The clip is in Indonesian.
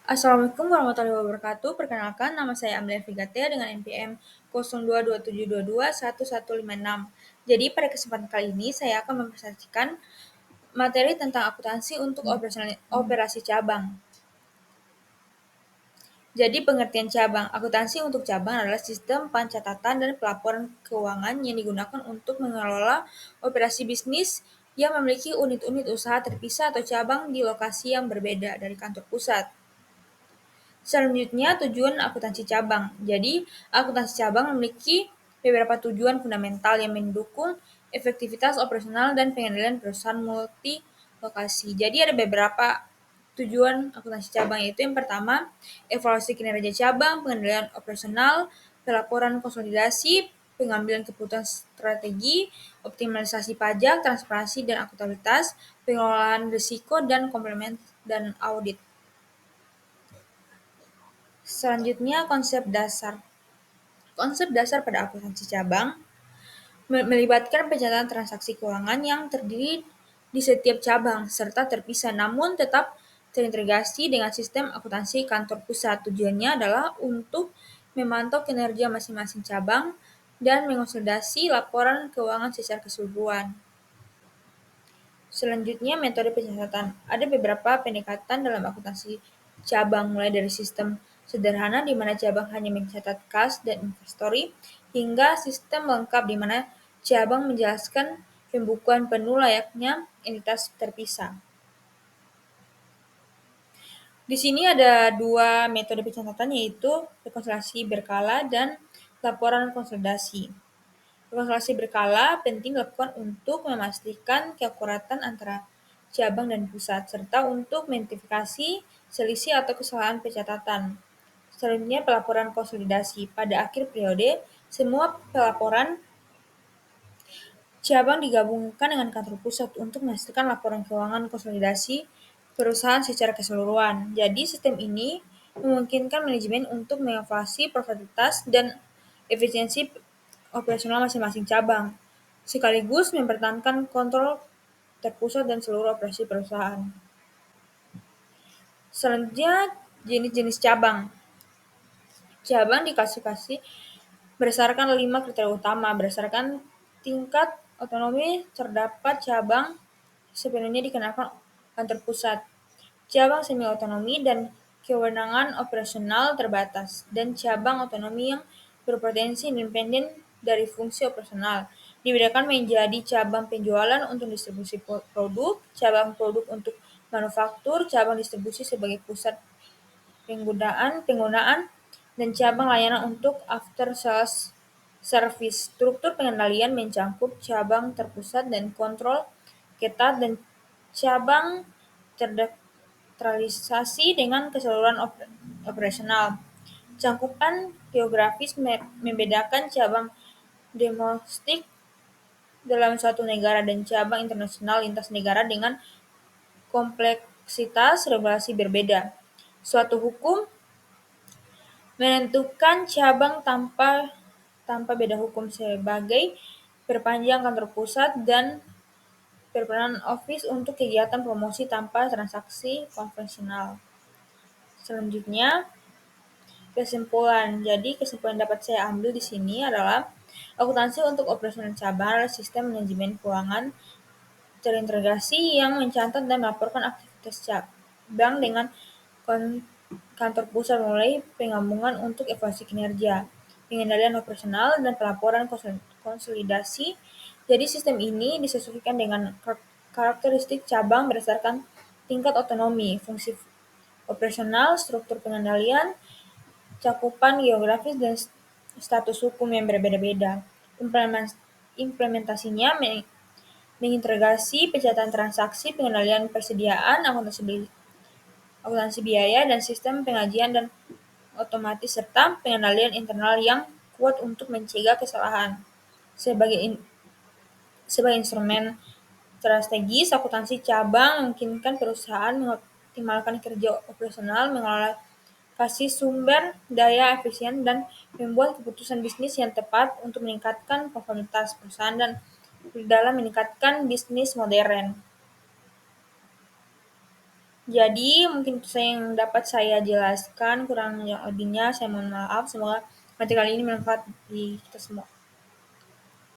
Assalamualaikum warahmatullahi wabarakatuh. Perkenalkan, nama saya Amelia Figatea dengan NPM 0227221156. Jadi pada kesempatan kali ini saya akan mempresentasikan materi tentang akuntansi untuk operasi cabang. Jadi pengertian cabang, akuntansi untuk cabang adalah sistem pencatatan dan pelaporan keuangan yang digunakan untuk mengelola operasi bisnis yang memiliki unit-unit usaha terpisah atau cabang di lokasi yang berbeda dari kantor pusat. Selanjutnya, tujuan akuntansi cabang. Jadi, akuntansi cabang memiliki beberapa tujuan fundamental yang mendukung efektivitas operasional dan pengendalian perusahaan multi lokasi. Jadi, ada beberapa tujuan akuntansi cabang, yaitu yang pertama, evaluasi kinerja cabang, pengendalian operasional, pelaporan konsolidasi, pengambilan keputusan strategi, optimalisasi pajak, transparansi dan akuntabilitas, pengelolaan risiko dan komplement dan audit. Selanjutnya, konsep dasar. Konsep dasar pada akuntansi cabang melibatkan pencatatan transaksi keuangan yang terdiri di setiap cabang serta terpisah namun tetap terintegrasi dengan sistem akuntansi kantor pusat. Tujuannya adalah untuk memantau kinerja masing-masing cabang dan mengonsolidasi laporan keuangan secara keseluruhan. Selanjutnya, metode pencatatan. Ada beberapa pendekatan dalam akuntansi cabang, mulai dari sistem sederhana di mana cabang hanya mencatat kas dan inventory, hingga sistem lengkap di mana cabang menjelaskan pembukuan penuh layaknya entitas terpisah. Di sini ada dua metode pencatatan, yaitu rekonsiliasi berkala dan laporan konsolidasi. Rekonsiliasi berkala penting dilakukan untuk memastikan keakuratan antara cabang dan pusat, serta untuk mengidentifikasi selisih atau kesalahan pencatatan. Selanjutnya, pelaporan konsolidasi. Pada akhir periode, semua pelaporan cabang digabungkan dengan kantor pusat untuk menghasilkan laporan keuangan konsolidasi perusahaan secara keseluruhan. Jadi, sistem ini memungkinkan manajemen untuk mengevaluasi profitabilitas dan efisiensi operasional masing-masing cabang, sekaligus mempertahankan kontrol terpusat dan seluruh operasi perusahaan. Selanjutnya, jenis-jenis cabang. Cabang diklasifikasi berdasarkan 5 kriteria utama. Berdasarkan tingkat otonomi, terdapat cabang sepenuhnya dikenakan kantor pusat, cabang semi-otonomi dan kewenangan operasional terbatas, dan cabang otonomi yang berpotensi independen dari fungsi operasional. Dibedakan menjadi cabang penjualan untuk distribusi produk, cabang produk untuk manufaktur, cabang distribusi sebagai pusat penggunaan, dan cabang layanan untuk after sales service. Struktur pengendalian mencakup cabang terpusat dan kontrol ketat dan cabang terdesentralisasi dengan keseluruhan operasional. Cakupan geografis membedakan cabang domestik dalam suatu negara dan cabang internasional lintas negara dengan kompleksitas regulasi berbeda. Suatu hukum menentukan cabang tanpa beda hukum sebagai perpanjang kantor pusat dan perperanan office untuk kegiatan promosi tanpa transaksi konvensional. Selanjutnya, kesimpulan. Jadi, kesimpulan dapat saya ambil di sini adalah akuntansi untuk operasional cabang adalah sistem manajemen keuangan terintegrasi yang mencatat dan melaporkan aktivitas cabang dengan kantor pusat, mulai penggabungan untuk evaluasi kinerja, pengendalian operasional, dan pelaporan konsolidasi. Jadi sistem ini disesuaikan dengan karakteristik cabang berdasarkan tingkat otonomi, fungsi operasional, struktur pengendalian, cakupan geografis, dan status hukum yang berbeda-beda. Implementasinya mengintegrasi pencatatan transaksi, pengendalian persediaan, akuntansi biaya, dan sistem pengajian dan otomatis, serta pengendalian internal yang kuat untuk mencegah kesalahan. Sebagai instrumen strategis, akuntansi cabang memungkinkan perusahaan mengoptimalkan kerja operasional, mengelola kasih sumber daya efisien, dan membuat keputusan bisnis yang tepat untuk meningkatkan konformitas perusahaan dan dalam meningkatkan bisnis modern. Jadi mungkin itu saja yang dapat saya jelaskan, kurang lebihnya saya mohon maaf. Semoga materi kali ini bermanfaat di kita semua.